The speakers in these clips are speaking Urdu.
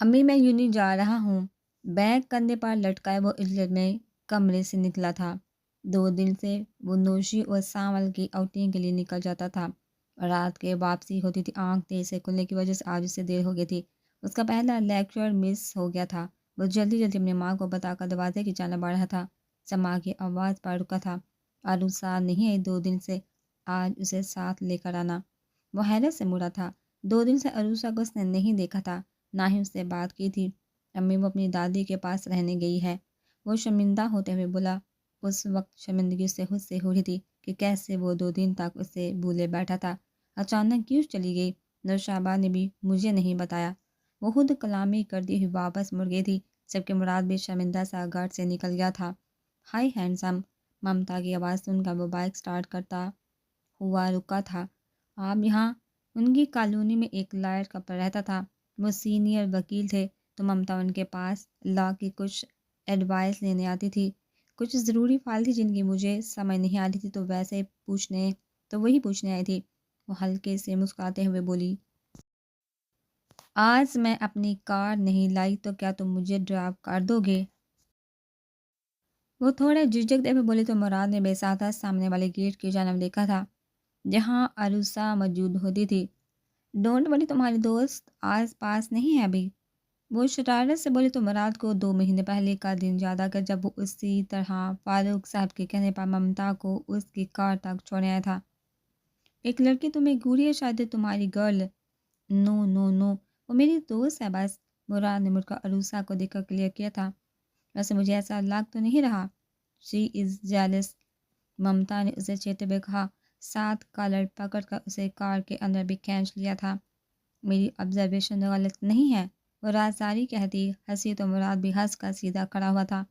امی میں یوں نہیں جا رہا ہوں۔ بیگ کندھے پر لٹکائے وہ عجلت میں کمرے سے نکلا تھا۔ 2 دن سے وہ نوشی اور سانول کی آؤٹنگ کے لیے نکل جاتا تھا۔ رات کے واپسی ہوتی تھی، آنکھ دیر سے کھلنے کی وجہ سے آج اسے دیر ہو گئی تھی۔ اس کا پہلا لیکچر مس ہو گیا تھا۔ وہ جلدی جلدی اپنی ماں کو بتا کر دروازے کی جانب بڑھ رہا تھا۔ سما کی آواز پر رکا تھا۔ عروسہ نہیں آئی 2 دن سے، آج اسے ساتھ لے کر آنا۔ وہ حیرت سے مڑا تھا۔ 2 دن سے عروسہ کو اس نے نہیں دیکھا تھا، نہ ہی اس سے بات کی تھی۔ امی وہ اپنی دادی کے پاس رہنے گئی ہے، وہ شرمندہ ہوتے ہوئے بولا۔ اس وقت شرمندگی سے خود سے ہو رہی تھی کہ کیسے وہ 2 دن تک اسے بھولے بیٹھا تھا، اچانک کیوں چلی گئی۔ نوشابہ نے بھی مجھے نہیں بتایا۔ وہ خود کلامی کرتی ہوئی واپس مڑ گئی تھی، جبکہ مراد بھی شرمندہ سا گھر سے نکل گیا تھا۔ ہائی ہینڈسم، ممتا کی آواز سن کر وہ بائک سٹارٹ کرتا ہوا رکا تھا۔ آپ یہاں؟ ان کی کالونی میں ایک لائر کپل رہتا تھا، وہ سینئر وکیل تھے، تو ممتا ان کے پاس لا کی کچھ ایڈوائس لینے آتی تھی۔ کچھ ضروری فائل تھی جن کی مجھے سمجھ نہیں آ رہی تھی، تو وہی پوچھنے آئی تھی۔ وہ ہلکے سے مسکراتے ہوئے بولی، آج میں اپنی کار نہیں لائی تو کیا تم مجھے ڈراپ کر دو گے؟ وہ تھوڑے جھجکتے ہوئے بولی تو مراد نے بے سادہ سامنے والے گیٹ کی جانب دیکھا تھا جہاں عروسہ موجود ہوتی تھی۔ ڈونٹ وری، تمہاری دوست آس پاس نہیں ہے ابھی؟ وہ شرارت سے بولی تو مراد کو 2 مہینے پہلے کا دن یاد آ کر جب وہ اسی طرح فاروق صاحب کے کہنے پر ممتا کو اس کی کار تک چھوڑنے آیا تھا۔ ایک لڑکی تمہیں گوری ہے، شاید تمہاری گرل۔ نو نو نو، وہ میری دوست ہے بس۔ مراد نے مڑ کر عروسہ کو دیکھ کر کلیئر کیا تھا۔ ویسے مجھے ایسا لگ تو نہیں رہا۔ شی از جیلس، ممتا نے اسے چیتے ہوئے کہا، ساتھ کالر پکڑ کر اسے کار کے اندر بھی کھینچ لیا تھا۔ میری آبزرویشن غلط نہیں ہے؟ وہ رازداری کہتی ہنسی تو مراد بھی ہنس کر سیدھا کھڑا ہوا تھا۔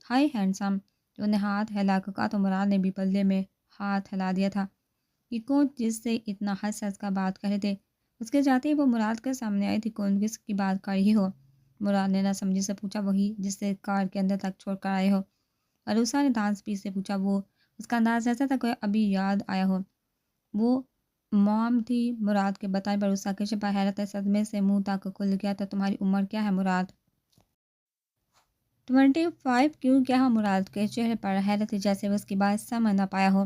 ہائی ہینڈسم، تو نے ہاتھ ہلا کر کہا تو مراد نے بھی بلے میں ہاتھ ہلا دیا تھا۔ یہ کون جس سے اتنا ہنس ہنس کا بات کر رہے تھے؟ اس کے جاتے ہی وہ مراد کے سامنے آئی تھی۔ کون کس کی بات کر رہی ہو؟ مراد نے نہ سمجھی سے پوچھا۔ وہی جس سے کار کے اندر تک چھوڑ کر آئے ہو۔ عروسہ نے دانت پیس سے پوچھا۔ وہ، اس کا انداز ایسا تھا کہ ابھی یاد آیا ہو۔ وہ موم تھی، مراد کے بتائے پر عروسہ کے شپہ حیرت صدمے سے منہ تک کھل گیا تھا۔ تمہاری عمر کیا ہے مراد؟ 25 کیوں؟ کیا ہو؟ مراد کے چہرے پر حیرت تھی، جیسے وہ اس کی بات سمجھ نہ پایا ہو۔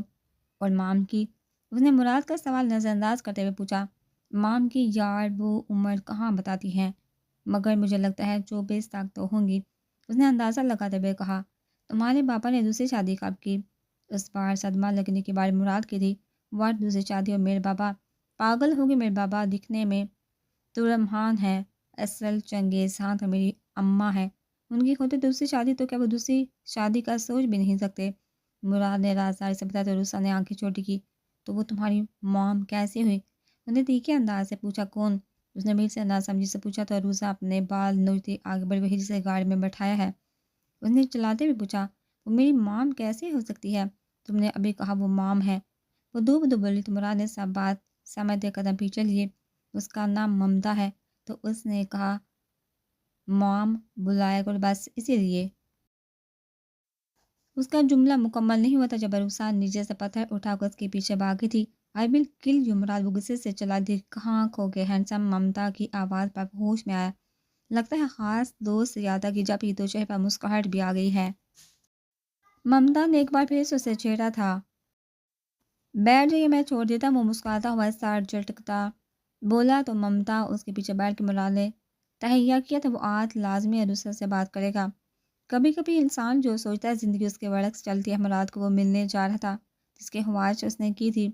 اور مام کی؟ اس نے مراد کا سوال نظر انداز کرتے ہوئے پوچھا۔ مام کی؟ یار وہ عمر کہاں بتاتی ہیں، مگر مجھے لگتا ہے 24 تک تو ہوں گی، اس نے اندازہ لگاتے ہوئے کہا۔ تمہارے پاپا نے دوسری شادی کب کی؟ اس بار صدمہ لگنے کی باری مراد کی تھی۔ واٹ، دوسری شادی؟ اور میرے بابا؟ پاگل ہوگی، میرے بابا دکھنے میں تورمحان ہے، اصل چنگیز خان تو میری اماں ہے، ان کی ہوتی دوسری شادی تو کیا وہ دوسری شادی کا سوچ بھی نہیں سکتے؟ مراد نے رازداری سے بتایا تو عروسہ نے آنکھیں چھوٹی کی۔ تو وہ تمہاری موم کیسی ہوئی؟ انہیں تیکھے انداز سے پوچھا۔ کون؟ اس نے میر سے نہ سمجھی سے پوچھا تو عروسہ اپنے بال نوچتی آگے بڑھ وہی جسے گاڑی میں بٹھایا ہے، اس نے چلاتے ہوئے پوچھا۔ وہ میری مام کیسے ہو سکتی ہے؟ تم نے ابھی کہا وہ مام ہے۔ وہ دو بدو بولی تو مراد نے سب بات سمجھتے قدم پیچھے لیے۔ اس کا نام ممتا ہے، تو اس نے کہا مام بلایا کرو بس اسی لیے۔ اس کا جملہ مکمل نہیں ہوا تھا جب عروسہ نیچے سے پتھر اٹھا کر اس کے پیچھے بھاگی تھی۔ آئی ول کل یو، مراد وہ غصے سے چلا دی۔ کہاں کھو گئے ہینڈسم؟ ممتا کی آواز پر ہوش میں آیا۔ لگتا ہے خاص دوست سے زیادہ کی جب ہی تو چہرے پر مسکراہٹ بھی آ گئی ہے۔ ممتا نے ایک بار پھر سے اسے چھیڑا تھا۔ بیٹھ جائیے، میں چھوڑ دیتا ہوں۔ وہ مسکراتا ہوا سر جھٹکتا بولا تو ممتا اس کے پیچھے بیٹھ کے مراد نے تہیہ کیا تھا وہ آج لازمی عروسہ سے بات کرے گا۔ کبھی کبھی انسان جو سوچتا ہے زندگی اس کے برعکس چلتی ہے۔ مراد کو وہ ملنے جا رہا تھا جس کی خواہش اس نے کی تھی۔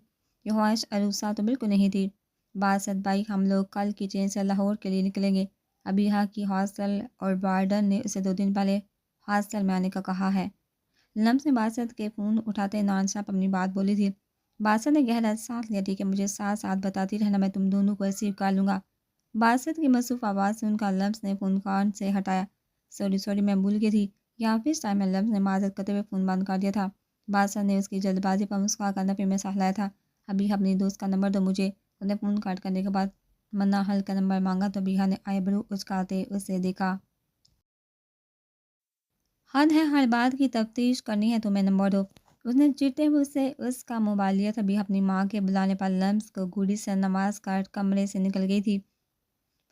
یہ خواہش عروسہ تو بالکل نہیں تھی۔ باسط بھائی، ہم لوگ کل کی ٹرین سے لاہور کے لیے نکلیں گے۔ ابھی یہاں کی ہاسٹل اور وارڈن نے اسے 2 دن پہلے ہاسٹل میں آنے کا کہا ہے۔ لمس نے باسط کے فون اٹھاتے نان اسٹاپ اپنی بات بولی تھی۔ باسط نے گہرا سانس لیا۔ ٹھیک ہے، مجھے ساتھ ساتھ بتاتی رہنا، میں تم دونوں کو ریسیو کر لوں گا۔ باسط کی مصروف آواز سے ان کا لمس نے فون کان سے ہٹایا۔ سوری میں بھول گئی تھی، یہ آفس ٹائم میں۔ لمس نے معذرت کرتے ہوئے فون بند کر دیا تھا۔ باسط نے اس کی جلد بازی پر مسکرا کر نفی میں سہلایا تھا۔ ابھی اپنی دوست کا نمبر دو مجھے۔ اس نے فون کٹ کرنے کے بعد منحل کا نمبر مانگا تو بیہا نے آئی برو اچکاتے اسے دیکھا۔ حد ہے، ہر بات کی تفتیش کرنی ہے تمہیں، نمبر دو۔ اس نے چڑھتے ہوئے اسے اس کا موبائل لیا تھا۔ بیہا اپنی ماں کے بلانے پر لمس کو گوڑی سے نواز کر کمرے سے نکل گئی تھی۔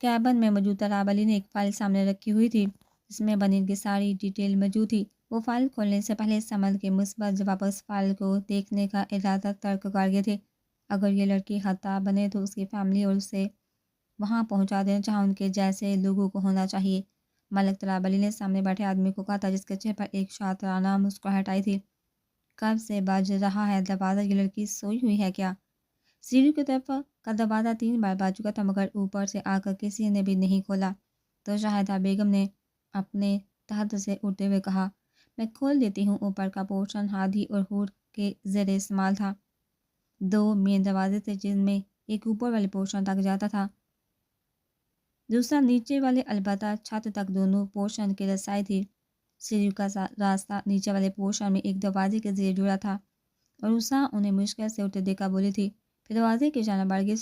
کیبن میں موجود ترابلی نے ایک فائل سامنے رکھی ہوئی تھی جس میں بنیر کی ساری ڈیٹیل موجود تھی۔ وہ فائل کھولنے سے پہلے سمل کے مثبت جواب اس فائل کو دیکھنے کا ارادہ ترک کر گئے تھے۔ اگر یہ لڑکی خطا بنے تو اس کی فیملی اور اسے وہاں پہنچا دینا جہاں ان کے جیسے لوگوں کو ہونا چاہیے۔ ملک ترابلی نے سامنے بیٹھے آدمی کو کہا تھا جس کے چہرے پر ایک شاطرانہ مسکراہٹ آئی تھی۔ کب سے بج رہا ہے دروازہ؟ یہ لڑکی سوئی ہوئی ہے کیا؟ سیڑھی کی طرف کا دروازہ 3 بار بج چکا تھا مگر اوپر سے آ کر کسی نے بھی نہیں کھولا تو شاہدہ بیگم نے اپنے تحت سے اٹھتے ہوئے کہا، میں کھول دیتی ہوں۔ اوپر کا پورشن ہادی اور حور کے زیر استعمال تھا۔ 2 مین دروازے تھے جن میں ایک اوپر والے پورشن تک جاتا تھا، دوسرا نیچے والے، البتہ چھت تک دونوں پورشن کی رسائی تھی۔ سیڑھی کا راستہ نیچے والے پورشن میں ایک دروازے کے ذریعے جڑا تھا اور اسا انہیں مشکل سے اٹھتے دیکھا بولی تھی، پھر دروازے کی جانب بڑھ گئی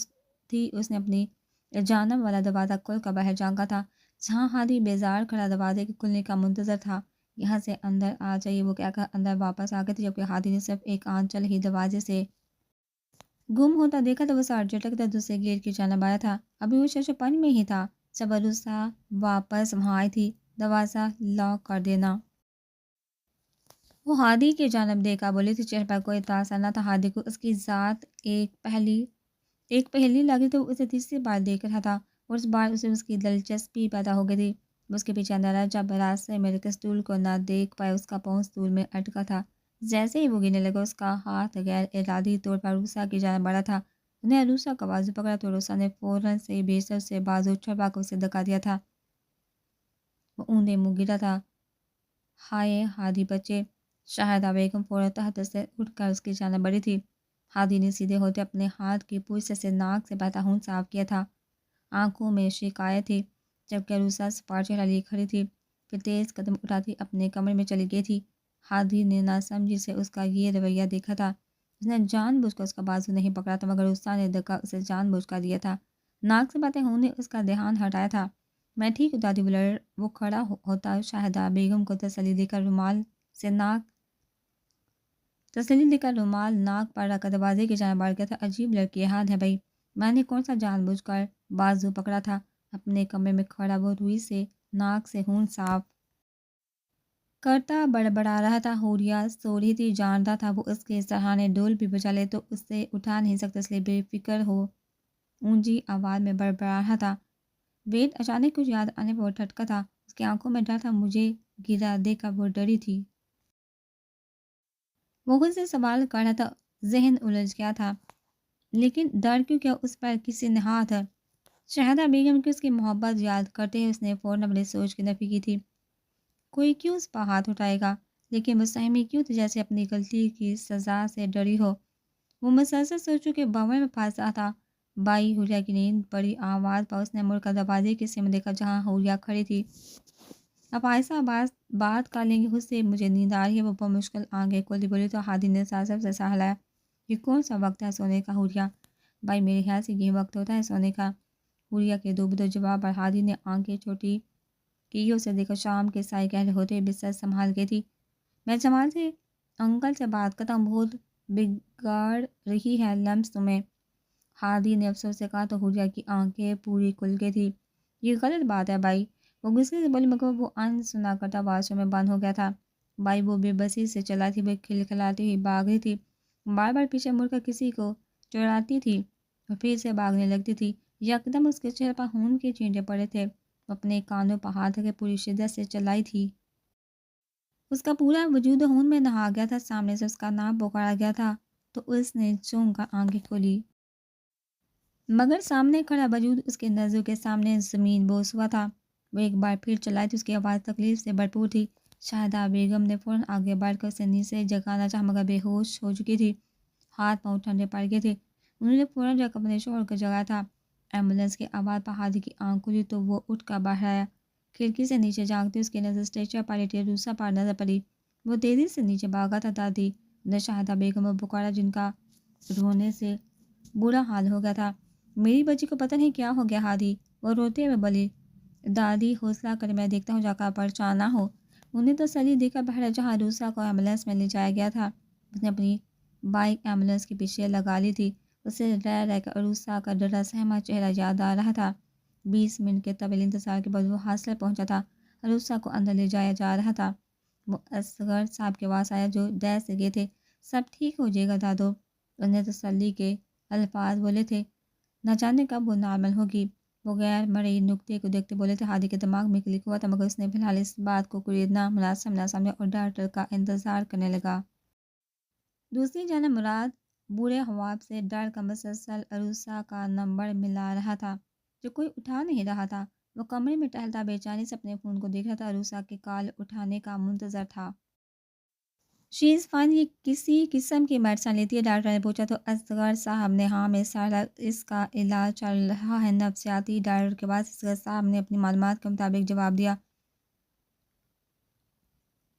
تھی۔ اس نے اپنی جانب والا دروازہ کھول کر باہر جھانکا تھا جہاں ہادی بیزار کھڑا دروازے کے کھلنے کا منتظر تھا۔ یہاں سے اندر آ جائیے، وہ کہہ کر اندر واپس آ گئے تھے جبکہ ہادی نے صرف ایک آنچل ہی دروازے سے گم ہوتا دیکھا تو وہ ساڑھ جھٹک کر دوسرے گیٹ کی جانب آیا تھا۔ ابھی وہ شش پنج میں ہی تھا جب عروسا واپس وہاں آئی تھی، دروازہ لاک کر دینا۔ وہ ہادی کی جانب دیکھا بولی تھی، چہرے پر کوئی تاثر نہ تھا۔ ہادی کو اس کی ذات ایک پہلی لگی تو وہ اسے تیسری بار دیکھ رہا تھا اور اس بار اسے اس کی دلچسپی پیدا ہو گئی تھی۔ اس کے پیچھے اندر آیا جب راستے میں رکے اسٹول کو نہ دیکھ پائے، اس کا پاؤں اسٹول میں اٹکا تھا۔ جیسے ہی وہ گرنے لگا اس کا ہاتھ غیر ارادی طور پر عروسا کی جانب بڑھا تھا۔ انہیں عروسا کا بازو پکڑا تو عروسا نے فوراً سے بیشتر سے بازو چھڑوا کر اسے دھکا دیا تھا۔ وہ اونڈے منہ گرا تھا۔ ہائے ہادی بچے! شاہدہ بیگم فوراً تحت سے اٹھ کر اس کی جانب بڑھی تھی۔ ہادی نے سیدھے ہوتے اپنے ہاتھ کی پوچھ سے ناک سے بہتا خون صاف کیا تھا۔ آنکھوں میں شکایت تھی جبکہ عروسا سپاٹ چہرہ لیے کھڑی تھی، پھر تیز قدم اٹھاتی اپنے کمرے میں چلی گئی تھی۔ ہادی نے ناسمجھی سے اس کا یہ رویہ دیکھا تھا۔ اس نے جان بوجھ کر اس کا بازو نہیں پکڑا تھا مگر عروسا نے دھکا اسے جان بوجھ کر دیا تھا۔ ناک سے بہتے خون نے اس کا دھیان ہٹایا تھا۔ میں ٹھیک ہوں دادی بلر۔ وہ کھڑا ہوتا شاہدہ بیگم کو تسلی دے کر رومال ناک پر رکھ کر دروازے کی جانب بڑھ گیا تھا۔ عجیب لڑکی ہے، حد ہے بھائی، میں نے کون سا جان بوجھ کر بازو پکڑا تھا؟ اپنے کمرے میں کھڑا وہ روئی سے ناک سے خون صاف کرتا بڑبڑا رہا تھا۔ حوریہ سو رہی تھی، جانتا تھا وہ اس کے سرہانے ڈول بھی بجا لے تو اسے اٹھا نہیں سکتا، اس لیے بے فکر ہو اونچی آواز میں بڑبڑا رہا تھا۔ وید اچانک کچھ یاد آنے پر وہ ٹھٹکا تھا، اس کی آنکھوں میں ڈر تھا۔ مجھے گرا دیکھ کر وہ ڈری تھی۔ وہ خود سے سوال کر رہا تھا، ذہن الجھ گیا تھا، لیکن ڈر کیوں کیا اس پر کسی نے ہاتھ شاہدہ بیگم کی اس کی محبت یاد کرتے ہی اس نے فوراً اپنی سوچ کی نفی کی تھی۔ کوئی کیوں اس پر ہاتھ اٹھائے گا؟ لیکن وہ سہمی کیوں تھی جیسے اپنی غلطی کی سزا سے ڈری ہو۔ وہ مسلسل سوچوں کے بھنور میں پھنسا تھا۔ بائی حوریہ کی نیند بڑی آواز پر اس نے مڑ کر دروازے کی سمت دیکھا جہاں حوریہ کھڑی تھی۔ اب آہستہ بات کر لیں گے، خود سے مجھے نیند آ رہی ہے۔ وہ بمشکل آنکھیں کھولی بولی تو ہادی نے سازب سے سا ہلایا، یہ کون سا وقت ہے سونے کا حوریہ؟ بھائی میرے خیال سے یہ وقت ہوتا ہے سونے کا۔ حوریہ کے دو بدو جواب پر ہادی نے آنکھیں چھوٹی کی اسے دیکھا۔ شام کے سائے گہرے ہوتے بستر سنبھال گئی تھی۔ میں جمال سے انکل سے بات کرتا ہوں، بہت بگڑ رہی ہے لمس تمہیں، ہادی نے افسوس سے کہا تو حوریہ کی آنکھیں پوری کھل گئی تھی۔ یہ غلط بات ہے بائی، وہ غصے سے بولی مگر وہ ان سنا کرتا واش روم میں بند ہو گیا تھا۔ بائی وہ بے بسی سے چلا تھی، وہ کھلکھلاتی ہوئی بھاگ رہی تھی، بار بار پیچھے مڑ کر کسی کو چڑھاتی تھی اور پھر سے بھاگنے لگتی تھی۔ یکدم اس کے چہرے پر خون کے چھینٹے پڑے تھے، وہ اپنے کانوں پر ہاتھ رکھے پوری شدت سے چلائی تھی۔ اس کا پورا وجود خون میں نہا گیا تھا۔ سامنے سے اس کا نام پکارا گیا تھا تو اس نے چونک کر آنکھیں کھولی مگر سامنے کھڑا وجود اس کے نظروں کے سامنے زمین بوس ہوا تھا۔ وہ ایک بار پھر چلائی تھی، اس کی آواز تکلیف سے بھرپور تھی۔ شاہدہ بیگم نے فوراً آگے بڑھ کر اسے نیچے جگانا چاہا مگر بے ہوش ہو چکی تھی، ہاتھ پاؤں ٹھنڈے پڑ گئے تھے۔ انہوں نے فوراً جا کر اپنے شوہر کو جگایا تھا۔ ایمبولینس کی آواز پر ہادی کی آنکھ کھلی تو وہ اٹھ کر باہر آیا۔ کھڑکی سے نیچے جھانکتی اس کی نظر اسٹریچر پر لیٹی عروسا پر نظر پڑی۔ وہ تیزی سے نیچے بھاگا تھا۔ دادی نے شاہدہ بیگم کو پکارا جن کا رونے سے برا حال ہو گیا تھا۔ میری بچی کو پتہ نہیں کیا ہو گیا ہادی، وہ روتے ہوئے بولی۔ دادی حوصلہ کرے، میں دیکھتا ہوں، جا کر پریشان نہ ہو۔ انہیں تسلی دے کر بہرا جہاں عروسا کو ایمبولینس میں لے جایا گیا تھا، اس نے اپنی بائک ایمبولینس کے پیچھے لگا لی تھی۔ اسے رہ کر عروسا کا ڈرا سہما چہرہ یاد آ رہا تھا۔ 20 منٹ کے طویل انتظار کے بعد وہ ہاسٹل پہنچا تھا۔ عروسہ کو اندر لے جایا جا رہا تھا۔ وہ اصغر صاحب کے پاس آیا جو دیر سے گئے تھے۔ سب ٹھیک ہو جائے گا دادو، انہیں تسلی کے الفاظ بولے تھے۔ نہ جانے کب وہ نارمل ہوگی۔ وہ غیر مرئی نکتے کو دیکھتے بولے تھے۔ ہادی کے دماغ میں کلک ہوا تھا مگر اس نے فی الحال اس بات کو خریدنا مناسب نہ سمجھا اور ڈاکٹر کا انتظار کرنے لگا۔ دوسری جانب مراد بوڑھے خواب سے ڈر کا مسلسل عروسہ کا نمبر ملا رہا تھا جو کوئی اٹھا نہیں رہا تھا۔ وہ کمرے میں ٹہلتا بے چینی سے اپنے فون کو دیکھ رہا تھا۔ عروسہ کے کال اٹھانے کا منتظر تھا۔ شی از فائن، یہ کسی قسم کی میڈیسن لیتی ہے؟ ڈاکٹر نے پوچھا تو اصغر صاحب نے ہاں میں سر اس کا علاج چل رہا ہے نفسیاتی ڈاکٹر کے پاس۔ اصغر صاحب نے اپنی معلومات کے مطابق جواب دیا۔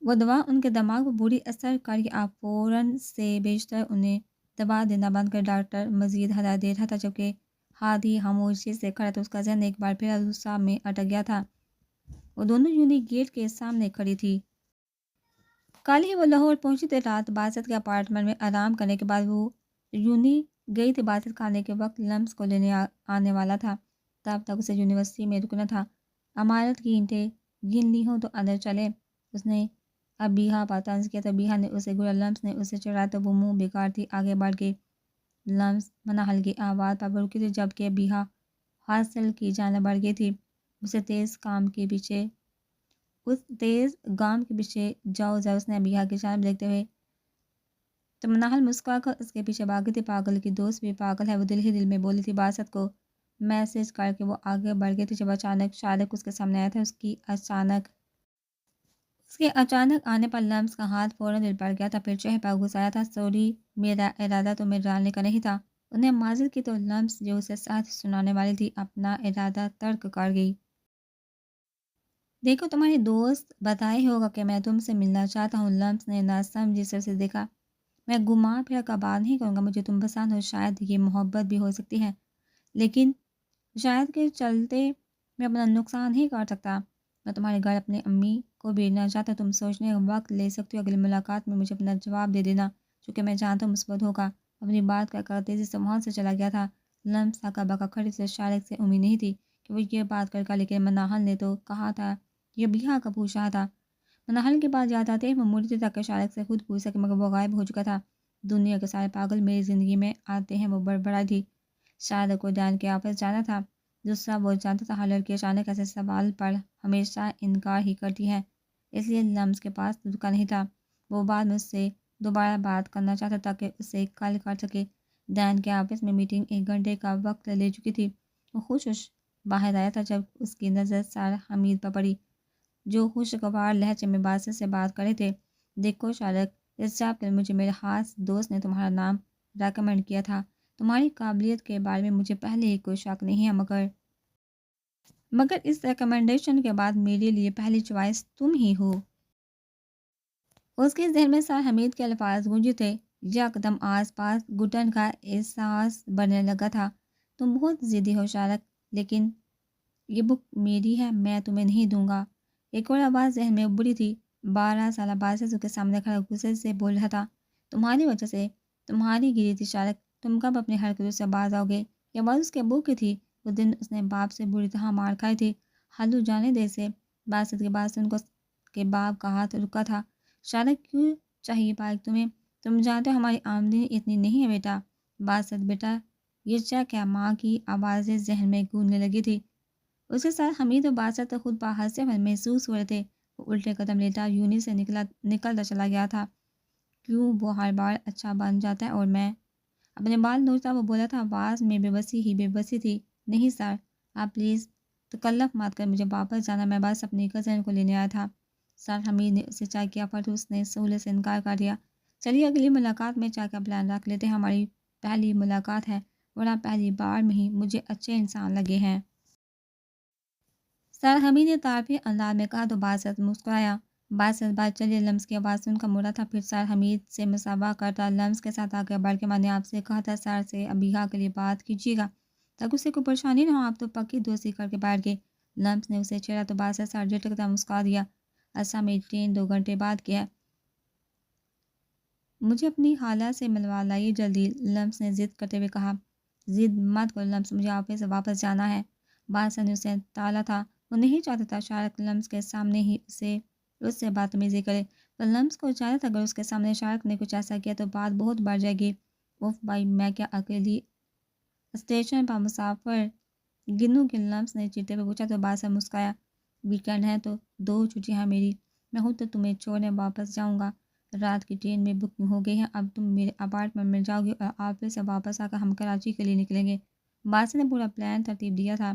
وہ دوا ان کے دماغ پر بری اثر کرے گی، آپ فوراً سے بیشتر انہیں دوا دینا بند کر۔ ڈاکٹر مزید ہدایت دے رہا تھا جبکہ ہادی خاموشی سے کھڑا تھا۔ اس کا ذہن ایک بار پھر عروسہ میں اٹک گیا تھا۔ وہ دونوں یونی گیٹ کے سامنے کھڑی تھی۔ کل ہی وہ لاہور پہنچی تھی۔ رات باسط کے اپارٹمنٹ میں آرام کرنے کے بعد وہ یونی گئی تھی۔ باسط کھانے کے وقت لمس کو لینے آنے والا تھا، تب تک اسے یونیورسٹی میں رکنا تھا۔ عمارت کی اینٹیں گن لی ہوں تو اندر چلے، اس نے اب بیہا پر طنز کیا تو بیہا نے اسے گرا۔ لمس نے اسے چڑھایا تو وہ منہ بگاڑتی آگے بڑھ گئی۔ لمس منحل کی آواز پر رکی تھی جبکہ بیہا ہاسٹل کی جانب بڑھ گئی تھی۔ اسے تیز گام کے پیچھے جاؤ ذرا، اس نے بیہا کی جانب دیکھتے ہوئے تو منحل مسکرا کر اس کے پیچھے بھاگی تھی۔ پاگل کی دوست بھی پاگل ہے، وہ دل ہی دل میں بولی تھی۔ باسط کو میسج کر کے وہ آگے بڑھ گئی تھی جب اچانک شارق اس کے سامنے آیا تھا۔ اس کے اچانک آنے پر لمس کا ہاتھ فوراً دل پر گیا تھا، پھر چہرے پر غصہ آیا تھا۔ سوری، میرا ارادہ تمہیں ڈالنے کا نہیں تھا۔ انہیں معذرت کی تو لمس جو اسے ساتھ سنانے والی تھی اپنا ارادہ ترک کر گئی۔ دیکھو تمہاری دوست بتائے ہوگا کہ میں تم سے ملنا چاہتا ہوں۔ لمس نے ناسمجھی سے دیکھا۔ میں گھما پھرا کر بات نہیں کروں گا، مجھے تم پسند ہو، شاید یہ محبت بھی ہو سکتی ہے، لیکن شاید کے چلتے میں اپنا نقصان نہیں کر سکتا۔ میں تمہارے گھر اپنی امی کو بھیجنا چاہتا، تم سوچنے کا وقت لے سکتی ہو، اگلی ملاقات میں مجھے اپنا جواب دے دینا چونکہ میں جانتا ہوں مثبت ہوگا۔ اپنی بات کر تیزی سے وہاں سے چلا گیا تھا۔ لمس ہکا بکا کھڑی سے شارق سے امید نہیں تھی کہ وہ یہ بات کر گا، لیکن منحل نے تو کہا تھا، یہ بیہا کا پوچھ رہا تھا۔ منحل کے بعد یاد آتے ہی وہ مڑی تھی تاکہ شارق سے خود پوچھ سکے مگر وہ غائب ہو چکا تھا۔ دنیا کے سارے پاگل میری زندگی میں آتے ہیں، وہ بڑبڑائی تھی۔ شارق کو ڈان کے آفس جانا تھا۔ دوسرا وہ جانتا تھا ہر لڑکی اچانک ایسے سوال پر ہمیشہ انکار ہی کرتی ہے، اس لیے لمس کے پاس دھوکہ نہیں تھا۔ وہ بعد میں اس سے دوبارہ بات کرنا چاہتا تاکہ اسے کل کر سکے۔ ڈان کے آفس میں میٹنگ 1 گھنٹے کا وقت لے چکی تھی۔ وہ خوش باہر آیا تھا جب اس کی نظر سر حمید پر پڑی جو خوشگوار لہجے میں باسط سے بات کرے تھے۔ دیکھو شارق، اس جاب کے لیے مجھے میرے خاص دوست نے تمہارا نام ریکمینڈ کیا تھا۔ تمہاری قابلیت کے بارے میں مجھے پہلے ہی کوئی شک نہیں ہے مگر اس ریکمنڈیشن کے بعد میرے لیے پہلی چوائس تم ہی ہو۔ اس کے ذہن میں سر حمید کے الفاظ گونجے تھے۔ یکدم آس پاس گھٹن کا احساس بڑھنے لگا تھا۔ تم بہت ضدی ہو شارق، لیکن یہ بک میری ہے، میں تمہیں نہیں دوں گا۔ ایک اور آواز ذہن میں ابھری تھی۔ 12 سالہ باسط اس کے سامنے کھڑا غصے سے بول رہا تھا، تمہاری وجہ سے تمہاری گری تھی شارق، تم کب اپنی حرکتوں سے باز آؤ گے؟ یہ آواز اس کے ابو کی تھی۔ اس دن اس نے باپ سے بری طرح مار کھائی تھی۔ ہلو جانے دے اسے۔ باسط کی بات سن کر اس کے باپ کا ہاتھ رکا تھا۔ شارق، کیوں چاہیے بائک تمہیں؟ تم جانتے ہو ہماری آمدنی اتنی نہیں ہے بیٹا۔ باسط، بیٹا یہ چیک ہے؟ ماں کی آوازیں ذہن میں گونجنے لگی تھی۔ اس کے ساتھ حمید و باسط خود پر ہنستے ہوئے محسوس ہو رہے تھے۔ وہ الٹے قدم لیتا یونی سے نکلتا چلا گیا تھا۔ کیوں وہ ہر بار اچھا بن جاتا ہے اور میں؟ اپنے بال نوچتا وہ بولا تھا، آواز میں بے بسی تھی۔ نہیں سر، آپ پلیز تکلف مت کر، مجھے واپس جانا، میں بس اپنی کزن کو لینے آیا تھا۔ سر حمید نے اسے چائے کی آفر تو اس نے سہولت سے انکار کر دیا۔ چلیے اگلی ملاقات میں چائے کا پلان رکھ لیتے ہیں، ہماری پہلی ملاقات ہے اور آپ پہلی بار میں ہی مجھے اچھے انسان لگے ہیں۔ سر حمید نے تعارفی انداز میں کہا تو باسط مسکرایا۔ باسط بات چلیے لمس کی آواز سن کر مڑا تھا، پھر سر حمید سے مصافحہ کرتا لمس کے ساتھ آگے بڑھ کے، میں نے آپ سے کہا تھا سر سے بیہا کے لیے بات کیجیے گا تاکہ اسے کوئی پریشانی نہ ہو، آپ تو پکی دوستی کر کے بیٹھ گئے۔ لمس نے اسے چھیڑا تو باسط سر جھٹکتا مسکرا دیا۔ اصل میری ٹرین 2 گھنٹے بعد کی ہے، مجھے اپنی خالہ سے ملوا لائیے جلدی، لمس نے ضد کرتے ہوئے کہا۔ ضد مت کرو لمس، مجھے آفس سے واپس جانا ہے۔ باسا نے اسے ٹالا تھا۔ وہ نہیں چاہتا تھا شارک لمس کے سامنے ہی اس سے بدتمیزی کرے، پر لمس کو چاہتا تھا اگر اس کے سامنے شارک نے کچھ ایسا کیا تو بات بہت بڑھ جائے گی۔ اوف بھائی، میں کیا اکیلی اسٹیشن پر مسافر گنوں کے لمس نے چیتے ہوئے پوچھا تو باسا مسکرایا۔ ویکینڈ ہے تو 2 چھٹیاں میری، میں ہوں تو تمہیں چھوڑنے واپس جاؤں گا۔ رات کی ٹرین میں بکنگ ہو گئی ہے، اب تم میرے اپارٹمنٹ میں جاؤ گے اور آفس سے واپس آ کر ہم کراچی کے لیے نکلیں گے۔ باسا نے پورا پلان ترتیب دیا تھا،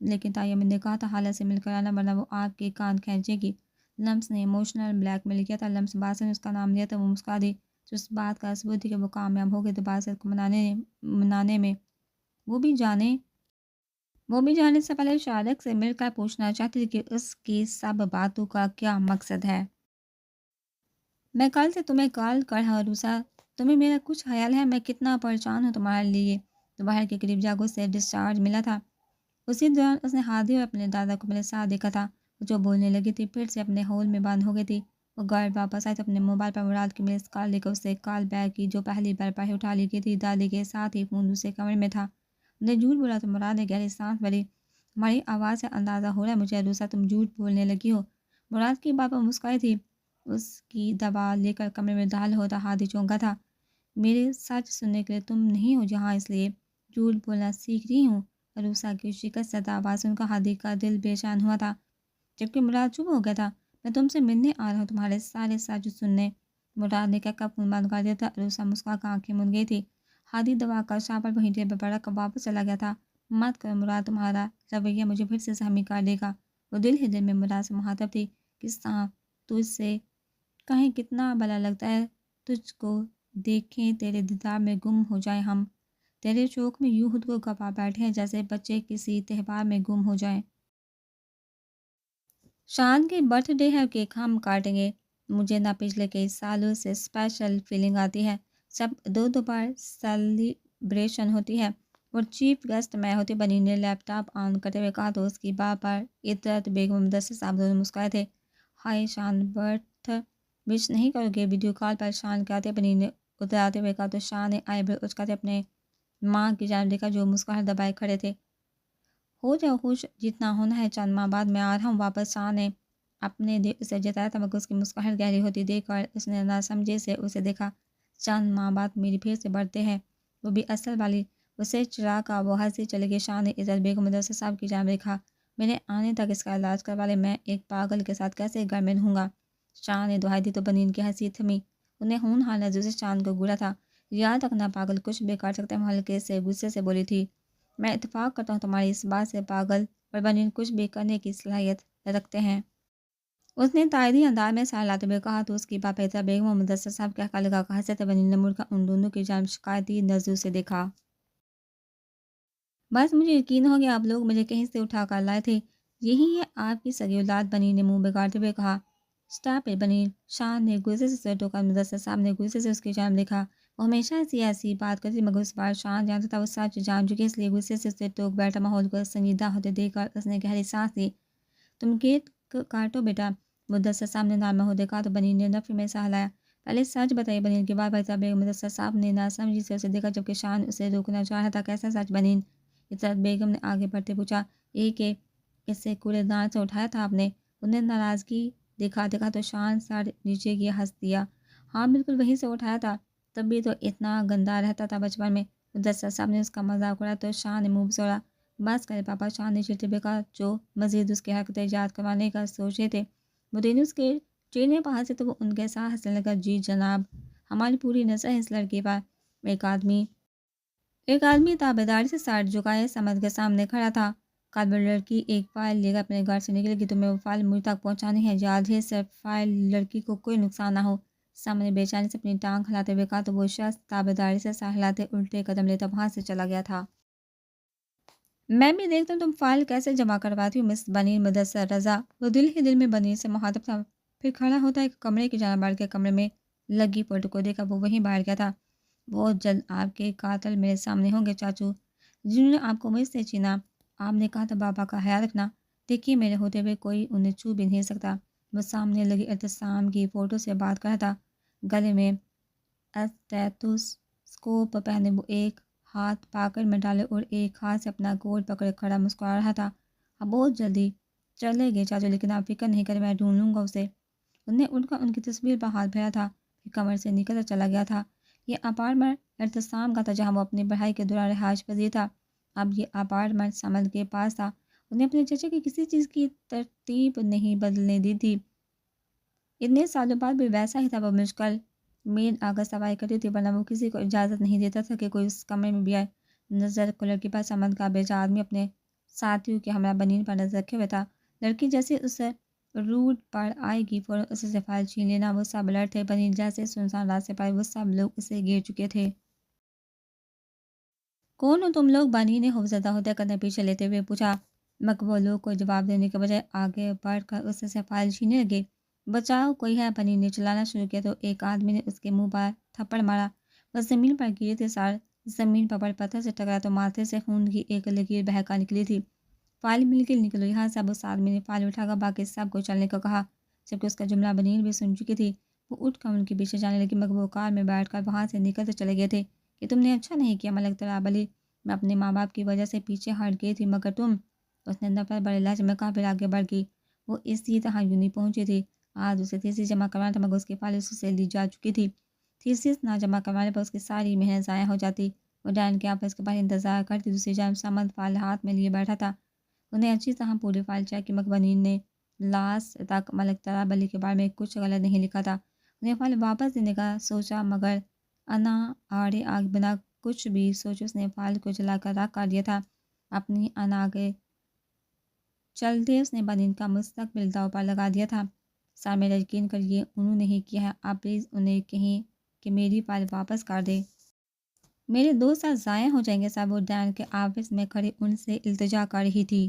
لیکن طیب نے کہا تھا حالت سے مل کر آنا ورنہ وہ آپ کے کان کھینچے گی۔ لمس نے ایموشنل بلیک میل کیا تھا۔ لمس باسا نے اس کا نام لیا تو وہ مسکرا دی، جو اس بات کا ثبوت تھی کہ وہ کامیاب ہو گئے تو باسا کو منانے میں وہ بھی جانے سے پہلے شارک سے مل کر پوچھنا چاہتی تھی کہ اس کی سب باتوں کا کیا مقصد ہے۔ میں کل سے تمہیں کال کر رہا ہوں روسا، تمہیں میرا کچھ خیال ہے میں کتنا پریشان ہوں تمہارے لیے؟ دوپہر کے قریب جاگو سے ڈسچارج ملا تھا۔ اسی دوران اس نے ہادی اور اپنے دادا کو میرے ساتھ دیکھا تھا، جو بولنے لگی تھی پھر سے اپنے ہول میں بند ہو گئی تھی۔ وہ گھر واپس آئی تو اپنے موبائل پر مراد کی مس کال لے کر اسے کال بیک کی جو پہلی بار پہلے اٹھا لی گئی تھی۔ دادی کے ساتھ ہی فون دوسرے کمرے میں تھا۔ انہیں جھوٹ بولا تو مراد نے گہری سانس بھری۔ ہماری آواز سے اندازہ ہو رہا ہے مجھے روسا تم جھوٹ بولنے لگی ہو۔ مراد کی بات پر مسکرائی تھی۔ اس کی دوا لے کر کمرے میں داخل ہوتا ہادی چونکا تھا۔ میرے سچ سننے کے لیے تم نہیں ہو جہاں، اس لیے جھوٹ بولنا سیکھ رہی ہوں۔ روسا کی شکست زدہ آواز سن کر ہادی کا دل بے چین ہوا تھا، جبکہ مراد چپ ہو گیا تھا۔ میں تم سے ملنے آ رہا ہوں تمہارے سارے سچ سننے، مراد نے کہہ کر فون بند کر دیا تھا۔ روسا مسکرا کر آنکھیں موند گئی تھی۔ ہادی دوا کا شاپر وہیں ٹیبل پر رکھ کر واپس چلا گیا تھا۔ مت کرو مراد، تمہارا رویہ مجھے پھر سے سہمی کر دے گا۔ وہ دل ہی دل میں مراد سے مخاطب تھی، کس طرح تجھ سے کہیں کتنا بھلا لگتا ہے تجھ کو دیکھیں، تیرے دیدار میں گم ہو جائیں ہم، تیرے شوق میں یوں خود کو گوا بیٹھے ہیں جیسے بچے کسی تہوار میں گم ہو جائیں۔ شان کی برتھ ڈے ہے، کیک ہم کاٹیں گے۔ مجھے نہ پچھلے کئی سالوں سے اسپیشل فیلنگ آتی ہے جب دو بار سیلیبریشن ہوتی ہے اور چیف گیسٹ میں ہوتی۔ بنی نے لیپ ٹاپ آن کرتے ہوئے کہا تو اس کی بات پر عطرت بیگم اور مدثر صاحب دونوں مسکرائے تھے۔ ہائے شان، برتھ وش نہیں کرو گے؟ ویڈیو کال پر شان کہتے بنی نے اتراتے ہوئے کہا تو شان نے آئی برو اچکاتے اپنے ماں کی جانب دیکھا جو مسکراہٹ دبائے کھڑے تھے۔ ہو جاؤ خوش، جتنا ہونا ہے، چند ماہ بعد میں آ رہا ہوں واپس۔ شان نے اپنے دل اسے جتایا تھا مگر اس کی مسکراہٹ گہری ہوتی دیکھ کر اس نے ناسمجھی سے اسے دیکھا۔ چند ماہ بعد میری پھر سے برتھ ڈے ہے، وہ بھی اصل والی۔ اسے چرا کر وہ ہنسی چلی گئی۔ شان نے عزت بیگم مدثر صاحب کی جانب دیکھا، میرے آنے تک اس کا علاج کروا لے، میں ایک پاگل کے ساتھ کیسے گھر میں رہوں گا؟ شان نے دہائی دی تو بنین کی ہنسی تھمی۔ انہیں ہونہار نظروں سے شان کو گھورا تھا۔ یاد رکھنا پاگل کچھ بھی کر سکتے ہیں، وہ ہلکے سے غصے سے بولی تھی۔ میں اتفاق کرتا ہوں تمہاری اس بات سے، پاگل اور بنین کچھ بھی کرنے کی صلاحیت رکھتے ہیں۔ اس نے تائیدی انداز میں سر ہلاتے ہوئے کہا تو اس کی بات پر بیگم اور مدثر صاحب کہہ کر لگا کر ہنسے تھے۔ بنین نے مڑ کر ان دونوں کی جانب شکایتی نظروں سے دیکھا۔ بس مجھے یقین ہو گیا آپ لوگ مجھے کہیں سے اٹھا کر لائے تھے، یہی ہے آپ کی سگی اولاد، بنین نے منہ بگاڑتے ہوئے کہا۔ اسٹاپ اٹ بنین، شان نے غصے سے اسے ٹوکا۔ مدثر صاحب نے غصے سے اس کی جانب دیکھا۔ وہ ہمیشہ ایسی بات کرتی مگر اس بار شان جانتا تھا وہ سچ جان چکی، اس لیے غصے سے اسے ٹوک بیٹھا۔ ماحول کو سنجیدہ ہوتے دیکھ کر اس نے گہری سانس لی۔ تم کیک کاٹو بیٹا، مدثر صاحب نے نارمل ہوتے کہا تو بنین نے نفی میں سہ ہلایا۔ پہلے سچ بتائیے، بنین کی بات پر بیگم مدثر صاحب نے ناسمجھی سے اسے دیکھا جبکہ شان اسے روکنا چاہ رہا تھا۔ کیسا سچ بنین؟ عطرت بیگم نے آگے بڑھتے پوچھا۔ یہی کہ اسے کوڑے دان سے اٹھایا تھا آپ نے؟ انہیں ناراضگی دکھاتے کہا تو شان سر نیچے کیے ہنس دیا۔ ہاں بالکل وہیں سے اٹھایا تھا، تب بھی تو اتنا گندا رہتا تھا بچپن میں۔ مدثر صاحب نے اس کا مذاق اڑایا تو شان نے منہ بسوڑا۔ بس کرے پاپا، شان نے چڑھتے ہوئے کہا جو مزید اس کی حرکتیں یاد کروانے کا سوچ رہے تھے۔ وہ دونوں اس کے چہرے پر ہنسے تو وہ ان کے ساتھ ہنسنے لگا۔ جی جناب، ہماری پوری نظر ہے اس لڑکی پر۔ ایک آدمی تابعداری سے سر جھکائے سمت کے سامنے کھڑا تھا۔ کالبد لڑکی ایک فائل لے کر اپنے گھر سے نکلے گی، تمہیں وہ فائل مجھ تک پہنچانی ہے، یاد ہے، صرف فائل لڑکی کو کوئی نقصان نہ ہو۔ سم نے بے چینی سے اپنی ٹانگ ہلاتے ہوئے کہا تو وہ شخص تابعداری سے سر ہلاتے الٹے قدم لیتا وہاں سے چلا گیا تھا۔ میں بھی دیکھتا ہوں تم فائل کیسے جمع کرواتی ہو مس بنین۔ مدثر رضا، وہ دل ہی دل میں بنین سے مخاطب تھا، پھر کھڑا ہوتا ایک کمرے کی جانب بڑھ کے کمرے میں لگی فوٹو کو دیکھا، وہ وہیں باہر گیا تھا۔ بہت جلد آپ کے قاتل میرے سامنے ہوں گے چاچو، جنہوں نے آپ کو مجھ سے چینا۔ آپ نے کہا تھا بابا کا خیال رکھنا، دیکھیے میرے ہوتے ہوئے کوئی انہیں چھو بھی نہیں سکتا۔ وہ سامنے لگی اعتصام کی فوٹو سے بات کر رہا تھا، گلے میں اسٹیتھوسکوپ پہنے وہ ایک ہاتھ پاکٹ میں ڈالے اور ایک ہاتھ سے اپنا کوٹ پکڑے کھڑا مسکرا رہا تھا۔ اب بہت جلدی چلے گئے چاچو، لیکن آپ فکر نہیں کریں، میں ڈھونڈ لوں گا اسے۔ انہوں نے اٹھ کر ان کی تصویر پر ہاتھ پھیرا تھا، پھر کمر سے نکل چلا گیا تھا۔ یہ اپارٹمنٹ ارتسام کا تھا، جہاں وہ اپنی پڑھائی کے دوران رہائش پذیر تھا۔ اب یہ اپارٹمنٹ سمد کے پاس تھا۔ انہیں اپنے چچا کی کسی چیز کی ترتیب نہیں بدلنے دی تھی۔ اتنے سالوں بعد بھی ویسا ہی تھا۔ وہ مشکل میل آ کر صفائی کرتی تھی، ورنہ وہ کسی کو اجازت نہیں دیتا تھا کہ کوئی اس کمرے میں بھی آئے۔ نظر کو لڑکی پر سمد کا بیچا آدمی اپنے ساتھیوں کے ہمراہ بنین پر نظر رکھے ہوئے تھا۔ لڑکی جیسے اسے روٹ پر آئے گی فوراً اسے سے فائل چھین لینا۔ وہ سب الرٹ تھے، بنین جیسے سنسان راستے پر، وہ سب لوگ اسے گھیر چکے تھے۔ کون ہو تم لوگ؟ بنی نے خوفزدہ ہوتے قدم پیچھے لیتے ہوئے پوچھا۔ مقبولوں کو جواب دینے کے بجائے آگے بڑھ کر اس سے فائل چھیننے لگے۔ بچاؤ کوئی ہے! بنی نے چلانا شروع کیا تو ایک آدمی نے اس کے منہ پر تھپڑ مارا۔ وہ زمین پر گرے تھے، سر زمین پر پتھر سے ٹکرا تو ماتھے سے خون کی ایک لکیر بہہ کر نکلی تھی۔ فائل مل کے نکلو یہاں سے! اب اس آدمی نے فائل اٹھا کر باقی سب کو چلنے کو کہا، جبکہ اس کا جملہ بنین بھی سن چکی تھی۔ وہ اٹھ کر ان کے پیچھے جانے لگی، مگر وہ کار میں بیٹھ کر وہاں سے نکلتے چلے گئے تھے۔ کہ تم نے اچھا نہیں کیا ملک طلعت علی، میں اپنے ماں باپ کی وجہ سے پیچھے ہٹ گئی تھی، مگر تم… اس نے نفرت بڑے لہجے میں کہا، پھر آگے بڑھ گئی۔ وہ اسی طرح یونی پہنچی تھی۔ آج اسے تھیسس جمع کروانا تھا، مگر اس کی فائل اس سے لی جا چکی تھی۔ تھیسس نہ جمع کروانے پر اس کی ساری محنت ضائع ہو جاتی۔ وہ ڈین کے آفس کے باہر انتظار کرتی، دوسری جانب سمد فائل ہاتھ میں لیے بیٹھا تھا۔ انہیں اچھی طرح پوری فائل چیک کی، مگر بنین نے لاسٹ تک ملک طلعت علی کے بارے میں کچھ غلط نہیں لکھا تھا۔ انہیں فائل واپس دینے کا سوچا، مگر انا آڑے آگ بنا کچھ بھی سوچے اس نے فائل کو جلا کر رکھ کر دیا تھا۔ اپنی انا کے چلتے اس نے بنین کا مستقبل داؤ پر لگا دیا تھا۔ سر میرا یقین کر، یہ انہوں نے ہی کیا ہے، آپ پلیز انہیں کہیں کہ میری فائل واپس کر دے۔ میرے 2 سال ضائع ہو جائیں گے صاحب۔ وہ ڈین کے آفس میں کھڑی ان سے التجا کر رہی تھی۔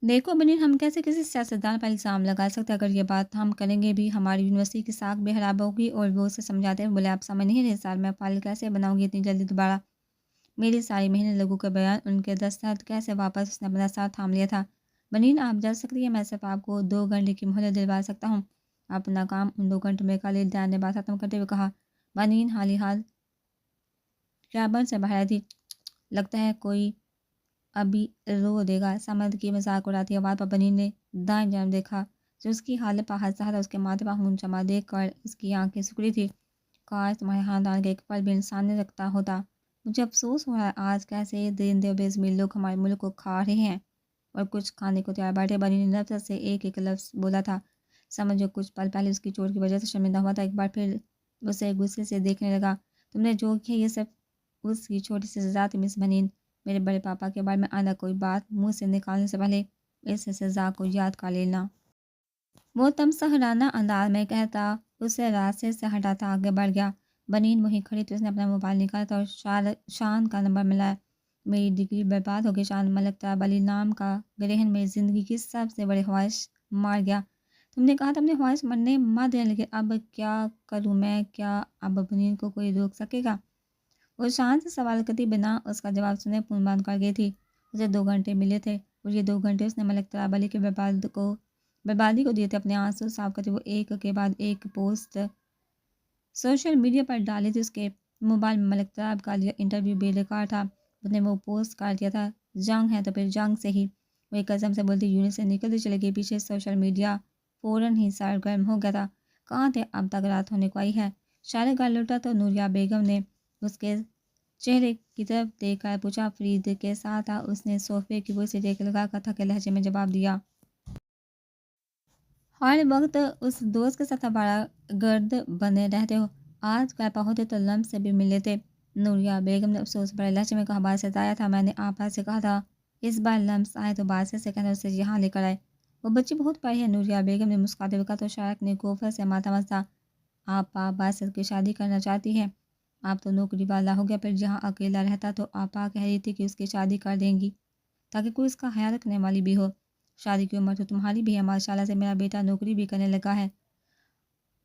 دیکھو بنین، ہم کیسے کسی سیاستدان پر الزام لگا سکتے؟ اگر یہ بات ہم کریں گے بھی، ہماری یونیورسٹی کی ساکھ بے خراب ہوگی۔ اور وہ اسے سمجھاتے ہوئے بولے، آپ سمجھ نہیں رہے سر، میں فائل کیسے بناؤں گی اتنی جلدی دوبارہ؟ میری ساری محنت لوگوں کے بیان، ان کے دستخط کیسے واپس؟ اس نے اپنا ساتھ تھام لیا تھا۔ بنین آپ جل سکتی ہیں، میں صرف آپ کو 2 گھنٹے کی مہلت دلوا سکتا ہوں۔ اپنا کام ان 2 گھنٹوں میں کر لیں، ڈین نے بات ختم کرتے ہوئے کہا۔ بنین حالی حال کیبن سے باہر تھی۔ لگتا ہے کوئی ابھی رو دے گا، سمد کی مذاق اڑاتی آواز پر بنین نے دائیں جانب دیکھا، جو اس کی حالت پر ہنسا تھا۔ اس کے ماتھے پر خون جمع دیکھ کر اس کی آنکھیں سکڑی تھی۔ کاش تمہارے خاندان کا ایک پل بھی انسان نے رکھتا ہوتا۔ مجھے افسوس ہو رہا ہے آج کیسے درندے و بے ضمیر لوگ ہمارے ملک کو کھا رہے ہیں اور کچھ کھانے کو تیار بیٹھے۔ بنین نے نفرت سے ایک ایک لفظ بولا تھا۔ سمجھ جو کچھ پل پہلے اس کی چوٹ کی وجہ سے شرمندہ ہوا تھا، ایک بار پھر اسے غصے سے دیکھنے لگا۔ تم نے جو کیا یہ صرف اس کی چھوٹی سی سزا تھی مس بنین۔ میرے بڑے پاپا کے بارے میں آئندہ کوئی بات منہ سے نکالنے سے پہلے اس سزا کو یاد کر لینا۔ وہ تمسخرانہ انداز میں کہتا اسے راستے سے ہٹا تھا، آگے بڑھ گیا۔ بنین وہیں کھڑی تھی، اس نے اپنا موبائل نکالا تھا اور شان کا نمبر ملایا۔ میری ڈگری برباد ہو گئی شان، ملک طلعت علی نام کا گرہن میری زندگی کی سب سے بڑی خواہش مار گیا۔ تم نے کہا تھا اپنی خواہش مرنے مت دینا، لیکن اب کیا کروں میں؟ کیا اب بنین کو کوئی روک سکے گا؟ وہ شان سے سوال کرتی بنا اس کا جواب سنے پون باندھ کر گئی تھی۔ اسے 2 گھنٹے ملے تھے اور یہ 2 گھنٹے اس نے ملک طلعت علی کی بربادی کو دیے تھے۔ اپنے آنسو صاف کرتے وہ ایک کے بعد ایک پوسٹ سوشل میڈیا پر ڈالی تھی۔ اس کے موبائل میں ملک طلعت کا لیا انٹرویو بے ریکارڈ تھا۔ اس نے وہ پوسٹ کر دیا تھا، جنگ ہے تو پھر جنگ سے ہی۔ وہ ایک قسم سے بولتی یونٹ سے نکلتے چلے گئے پیچھے۔ سوشل میڈیا فوراً ہی سرگرم ہو گیا تھا۔ کہاں تھے؟ اب تک رات ہونے کو آئی ہے۔ شارے گھر لوٹا تو نوریہ بیگم نے اس کے چہرے کی طرف دیکھ کر پوچھا۔ فرید کے ساتھ تھا، اس نے صوفے کی کرسی ٹیک لگا کر تھکے لہجے میں جواب دیا۔ ہر وقت اس دوست کے ساتھ ہمارا گرد بنے رہتے ہو، آج کیپا ہوتے تو لمس سے بھی مل لیتے۔ نوریہ بیگم نے افسوس بڑے لہجے میں کہا، بادشاہ آیا تھا، میں نے آپا سے کہا تھا اس بار لمس آئے تو بادشاہ سے کہنا اسے یہاں لے کر آئے۔ وہ بچی بہت پڑھی ہے، نوریہ بیگم نے مسکراتے ہوئے کہا تو شارق نے کوفہ سے ماتھا مسا۔ آپا بادشاہ کی شادی کرنا چاہتی ہے؟ آپ تو نوکری والا ہو گیا، پھر جہاں اکیلا رہتا تو آپا کہہ رہی تھی کہ اس کی شادی کر دیں گی تاکہ کوئی اس کا خیال رکھنے والی بھی ہو۔ شادی کی عمر تو تمہاری بھی ہے، ماشاءاللہ سے میرا بیٹا نوکری بھی کرنے لگا ہے۔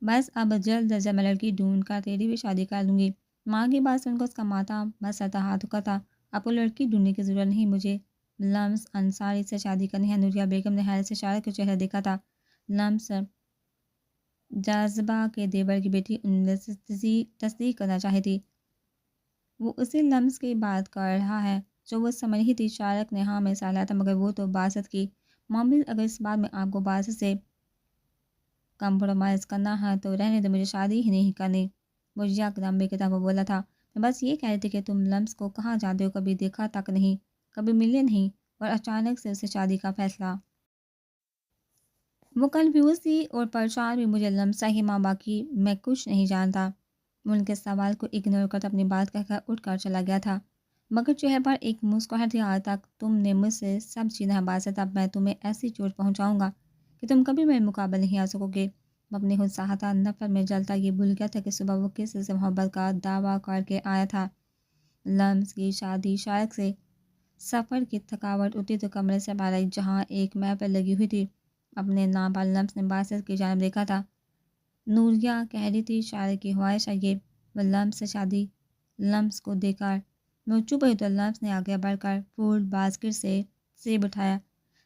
بس اب جلد از جلد میں لڑکی ڈھونڈ کر تیری بھی شادی کر لوں گی۔ ماں کی بات سن کر اس کا ماتھا مسرتا ہاتھ رکا تھا۔ آپ کو لڑکی ڈھونڈنے کی ضرورت نہیں، مجھے لمس انصاری سے شادی کرنی ہے۔ نوریہ بیگم نے حیرت سے شارق کا چہرہ دیکھا تھا۔ لمس جاذبہ کے دیور کی بیٹی انہوں نے تصدیق کرنا چاہی تھی۔ وہ اسی لمس کی بات کر رہا ہے جو وہ سمجھ رہی تھی۔ شارک نے ہاں میں سالا تھا، مگر وہ تو باسط کی معامل، اگر اس بات میں آپ کو باسط سے کمپرومائز کرنا ہے تو رہنے دو، مجھے شادی ہی نہیں کرنی۔ وہ یکدم بے کتاب بولا تھا، میں بس یہ کہہ رہی تھی کہ تم لمس کو کہاں جانتے ہو، کبھی دیکھا تک نہیں، کبھی ملے نہیں، اور اچانک سے اسے شادی کا فیصلہ۔ وہ کنفیوز تھی اور پریشان بھی، مجھے لمسا ہی ماں، باقی میں کچھ نہیں جانتا۔ وہ ان کے سوال کو اگنور کرتا اپنی بات کہہ کر اٹھ کر چلا گیا تھا، مگر چہرے پر ایک مسکراہٹ تھی۔ آج تک تم نے مجھ سے سب چھینا ہے باسط، اب میں تمہیں ایسی چوٹ پہنچاؤں گا کہ تم کبھی میرے مقابل نہیں آ سکو گے۔ وہ اپنی خود ساختہ نفرت میں جلتا یہ بھول گیا تھا کہ صبح وہ کسی سے محبت کا دعویٰ کر کے آیا تھا۔ لمس کی شادی شارک سے، سفر کی تھکاوٹ اتری تو کمرے سے باہر آئی جہاں ایک محفل لگی ہوئی تھی۔ اپنے نام پر لمس نے باسط کی جانب دیکھا تھا۔ نوریہ کہہ رہی تھی شاعر کی خواہش ہے یہ، وہ لمس سے شادی۔ لمس کو دیکھ کر وہ چپ ہوئی تو لمس نے آگے بڑھ کر فروٹ باسکٹ سے سیب اٹھایا۔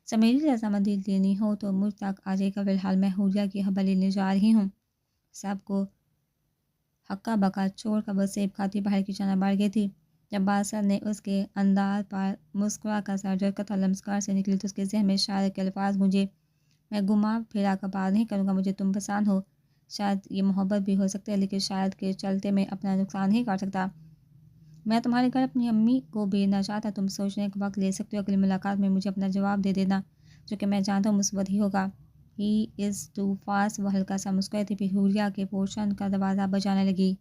جب میری رضامندی لینی ہو تو مجھ تک آ جائے گا، فی الحال میں حوریہ کی خبر لینے جا رہی ہوں۔ سب کو ہکا بکا چھوڑ کر وہ سیب کھاتی باہر کی جانب بڑھ گئی تھی۔ جب باسط نے اس کے انداز پر مسکرا کر سر جھٹکا تھا، لمس گھر سے نکلی تو اس کے ذہن میں شاعر کے الفاظ گونجے، میں گھما پھرا کر بات نہیں کروں گا، مجھے تم پسند ہو، شاید یہ محبت بھی ہو سکتی ہے، لیکن شاید کے چلتے میں اپنا نقصان نہیں کر سکتا۔ میں تمہارے گھر اپنی امی کو بھیجنا چاہتا، تم سوچنے کا وقت لے سکتے ہو، اگلی ملاقات میں مجھے اپنا جواب دے دینا، جو کہ میں جانتا ہوں مثبت ہی ہوگا۔ ہی از ٹو فاسٹ، وہ ہلکا سا مسکرائی تھی، پھر حوریہ کے پورشن کا دروازہ بجانے لگی۔